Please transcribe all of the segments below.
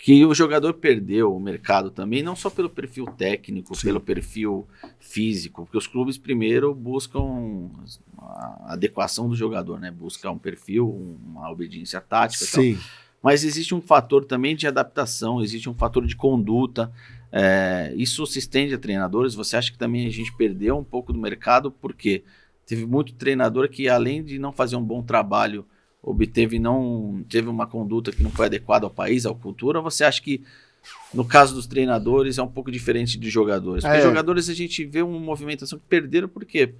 que o jogador perdeu o mercado também, não só pelo perfil técnico, Sim. pelo perfil físico, porque os clubes primeiro buscam a adequação do jogador, né? Buscam um perfil, uma obediência tática e tal. Sim. Mas existe um fator também de adaptação, existe um fator de conduta, isso se estende a treinadores. Você acha que também a gente perdeu um pouco do mercado, porque teve muito treinador que, além de não fazer um bom trabalho, teve uma conduta que não foi adequada ao país, à cultura? Ou você acha que, no caso dos treinadores, é um pouco diferente de jogadores? Porque jogadores a gente vê uma movimentação que perderam, porque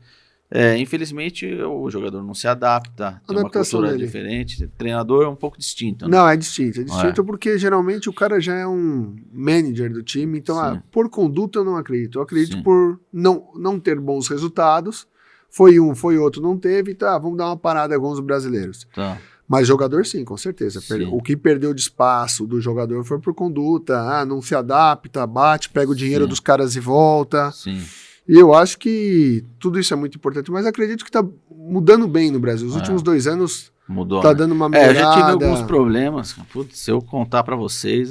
infelizmente o jogador não se adapta, tem uma cultura diferente. O treinador é um pouco distinto, né? Não, é distinto. É distinto porque geralmente o cara já é um manager do time, então por conduta eu não acredito. Eu acredito por não ter bons resultados. Foi um, foi outro, não teve, tá, vamos dar uma parada com os brasileiros. Tá. Mas jogador sim, com certeza. Sim. O que perdeu de espaço do jogador foi por conduta, não se adapta, bate, pega o dinheiro dos caras e volta. Sim. E eu acho que tudo isso é muito importante, mas acredito que tá mudando bem no Brasil. Os últimos 2 anos mudou, tá dando uma melhorada. Eu já tive alguns problemas, putz, se eu contar para vocês,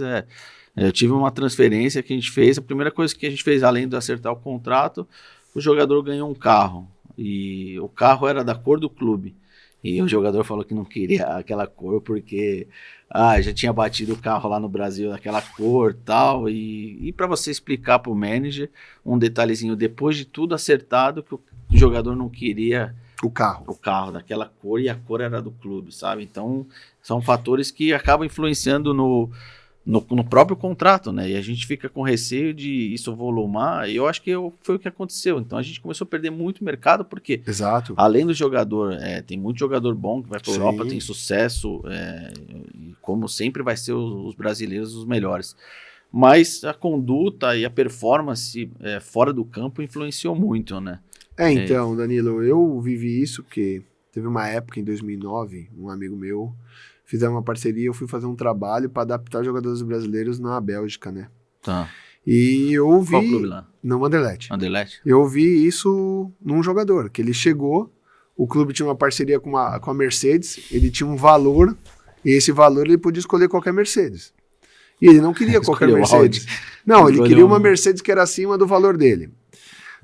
eu tive uma transferência que a gente fez, a primeira coisa que a gente fez, além de acertar o contrato, o jogador ganhou um carro. E o carro era da cor do clube. E o jogador falou que não queria aquela cor porque já tinha batido o carro lá no Brasil daquela cor tal. E para você explicar para o manager um detalhezinho, depois de tudo acertado, que o jogador não queria o carro daquela cor, e a cor era do clube, sabe? Então são fatores que acabam influenciando no próprio contrato, né? E a gente fica com receio de isso volumar, e eu acho que foi o que aconteceu. Então a gente começou a perder muito mercado, porque além do jogador, tem muito jogador bom que vai para a Europa, tem sucesso, e como sempre vai ser os brasileiros os melhores. Mas a conduta e a performance fora do campo influenciou muito, né? Então, Danilo, eu vivi isso, porque teve uma época em 2009, um amigo meu fizemos uma parceria, eu fui fazer um trabalho para adaptar jogadores brasileiros na Bélgica, né? Tá. E eu vi... Qual clube lá? No Anderlecht. Anderlecht? Eu vi isso num jogador, que ele chegou, o clube tinha uma parceria com a Mercedes, ele tinha um valor, e esse valor ele podia escolher qualquer Mercedes. E ele não queria qualquer Mercedes. Não, ele queria uma Mercedes que era acima do valor dele.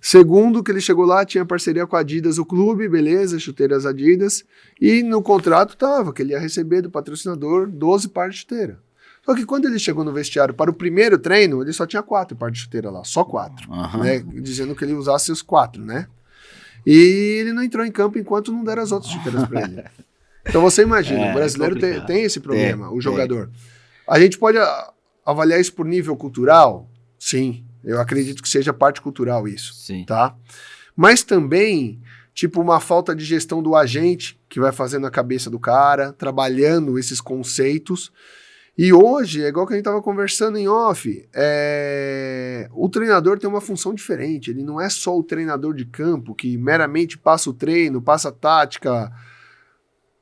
Segundo, que ele chegou lá, tinha parceria com a Adidas, o clube, beleza, chuteiras Adidas, e no contrato tava que ele ia receber do patrocinador 12 pares de chuteira. Só que quando ele chegou no vestiário para o primeiro treino, ele só tinha 4 pares de chuteira lá, só 4, né, dizendo que ele usasse os 4, né? E ele não entrou em campo enquanto não deram as outras chuteiras para ele. Então você imagina, o brasileiro tem esse problema, o jogador. A gente pode avaliar isso por nível cultural? Sim. Eu acredito que seja parte cultural isso, tá? Mas também, tipo, uma falta de gestão do agente que vai fazendo a cabeça do cara, trabalhando esses conceitos. E hoje, é igual que a gente estava conversando em off, o treinador tem uma função diferente. Ele não é só o treinador de campo que meramente passa o treino, passa a tática.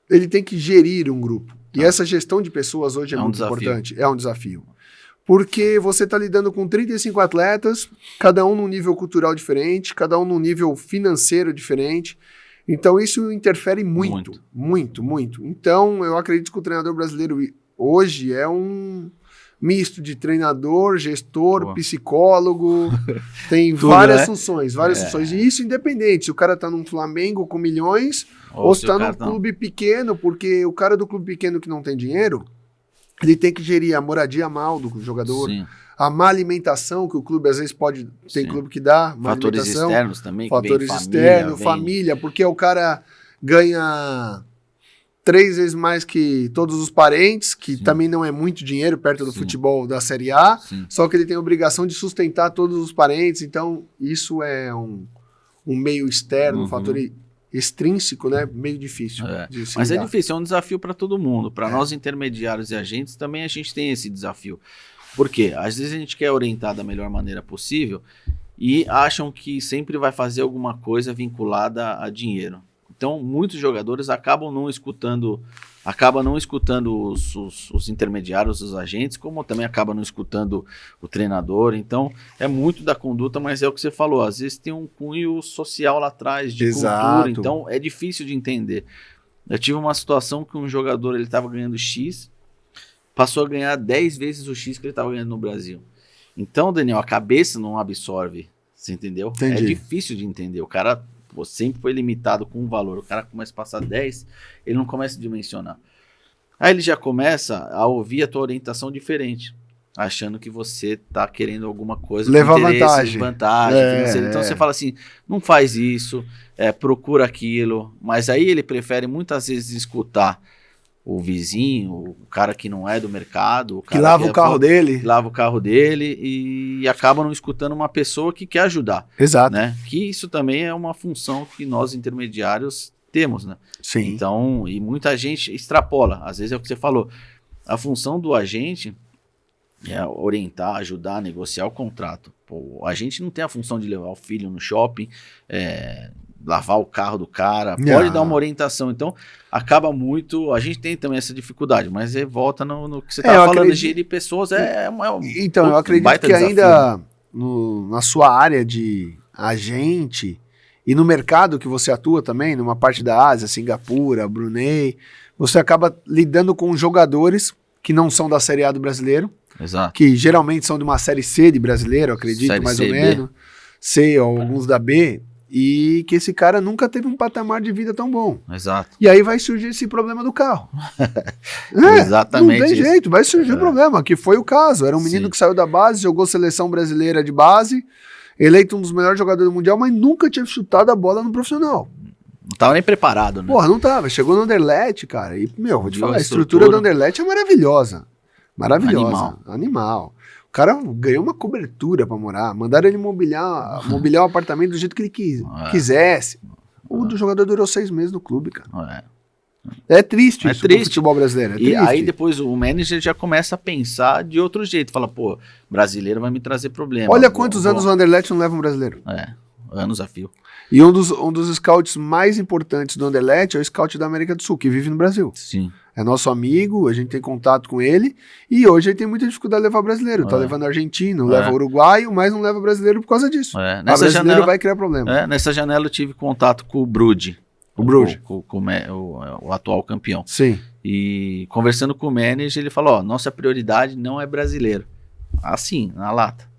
Ele tem que gerir um grupo. E essa gestão de pessoas hoje é muito importante. É um desafio. Porque você está lidando com 35 atletas, cada um num nível cultural diferente, cada um num nível financeiro diferente. Então isso interfere muito. Então eu acredito que o treinador brasileiro hoje é um misto de treinador, gestor, psicólogo, tem tudo, várias funções. E isso independente, se o cara está num Flamengo com milhões ou se está num clube pequeno, porque o cara do clube pequeno que não tem dinheiro, ele tem que gerir a moradia mal do jogador, a má alimentação que o clube às vezes pode... Tem clube que dá má fatores alimentação. Externos também. Fatores externos, família, porque o cara ganha 3 vezes mais que todos os parentes, que também não é muito dinheiro perto do futebol da Série A, só que ele tem a obrigação de sustentar todos os parentes. Então isso é um meio externo, um fator extrínseco, né? Meio difícil. Mas é difícil, é um desafio para todo mundo. Para nós intermediários e agentes também a gente tem esse desafio. Por quê? Às vezes a gente quer orientar da melhor maneira possível e acham que sempre vai fazer alguma coisa vinculada a dinheiro. Então muitos jogadores acabam não escutando os intermediários, os agentes, como também acaba não escutando o treinador. Então é muito da conduta, mas é o que você falou, às vezes tem um cunho social lá atrás, de cultura, então é difícil de entender. Eu tive uma situação que um jogador, ele estava ganhando X, passou a ganhar 10 vezes o X que ele estava ganhando no Brasil. Então, Daniel, a cabeça não absorve, você entendeu? Entendi. É difícil de entender. O cara sempre foi limitado com um valor. O cara começa a passar 10, ele não começa a dimensionar. Aí ele já começa a ouvir a tua orientação diferente, achando que você tá querendo alguma coisa, levar vantagem É. financeira. Então você fala assim, não faz isso, procura aquilo. Mas aí ele prefere muitas vezes escutar o vizinho, o cara que não é do mercado, o cara que lava o carro dele. lava o carro dele e acaba não escutando uma pessoa que quer ajudar, Exato. né? Que isso também é uma função que nós intermediários temos, né? Sim. Então, e muita gente extrapola. Às vezes é o que você falou. A função do agente é orientar, ajudar, negociar o contrato. Pô, a gente não tem a função de levar o filho no shopping, lavar o carro do cara, pode dar uma orientação. Então, acaba muito... A gente tem também essa dificuldade, mas volta no que você estava falando, acredito... gerir pessoas Então, eu acredito que desafio. Ainda na sua área de agente e no mercado que você atua também, numa parte da Ásia, Singapura, Brunei, você acaba lidando com jogadores que não são da Série A do brasileiro, exato, que geralmente são de uma Série C de brasileiro, acredito, série mais C, ou menos, B. C ou alguns da B, e que esse cara nunca teve um patamar de vida tão bom. Exato. E aí vai surgir esse problema do carro. Exatamente. Não tem jeito, vai surgir o problema, que foi o caso. Era um menino que saiu da base, jogou seleção brasileira de base, eleito um dos melhores jogadores do mundial, mas nunca tinha chutado a bola no profissional. Não tava nem preparado, né? Porra, não tava. Chegou no Anderlecht, cara, e, vou te falar, a estrutura do Anderlecht é maravilhosa. Maravilhosa. Animal. O cara ganhou uma cobertura pra morar. Mandaram ele mobiliar o apartamento do jeito que ele quisesse. O do jogador durou 6 meses no clube, cara. É triste isso no futebol brasileiro. E aí depois o manager já começa a pensar de outro jeito. Fala, pô, brasileiro vai me trazer problema. Olha quantos anos o Anderlecht não leva um brasileiro. Anos a fio. E um dos scouts mais importantes do Anderlecht é o scout da América do Sul, que vive no Brasil. Sim. É nosso amigo, a gente tem contato com ele, e hoje ele tem muita dificuldade de levar brasileiro. Tá levando argentino, leva uruguaio, mas não leva brasileiro por causa disso. Nessa brasileiro janela, vai criar problema. Nessa janela eu tive contato com o Brude. O atual campeão. Sim. E conversando com o manager, ele falou, nossa prioridade não é brasileiro. Assim, na lata.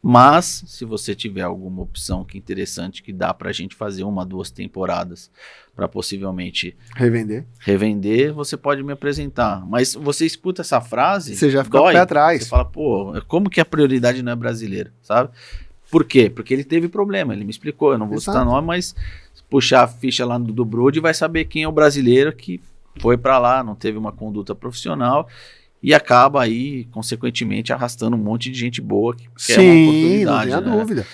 Mas, se você tiver alguma opção que interessante, que dá pra gente fazer 1, 2 temporadas para possivelmente revender, você pode me apresentar. Mas você escuta essa frase, você já fica o pé atrás. Você fala, pô, como que a prioridade não é brasileiro, sabe? Por quê? Porque ele teve problema, ele me explicou, eu não vou citar nome, mas puxar a ficha lá do Brode vai saber quem é o brasileiro que foi pra lá, não teve uma conduta profissional e acaba aí, consequentemente, arrastando um monte de gente boa que quer uma oportunidade. Não tenha dúvida.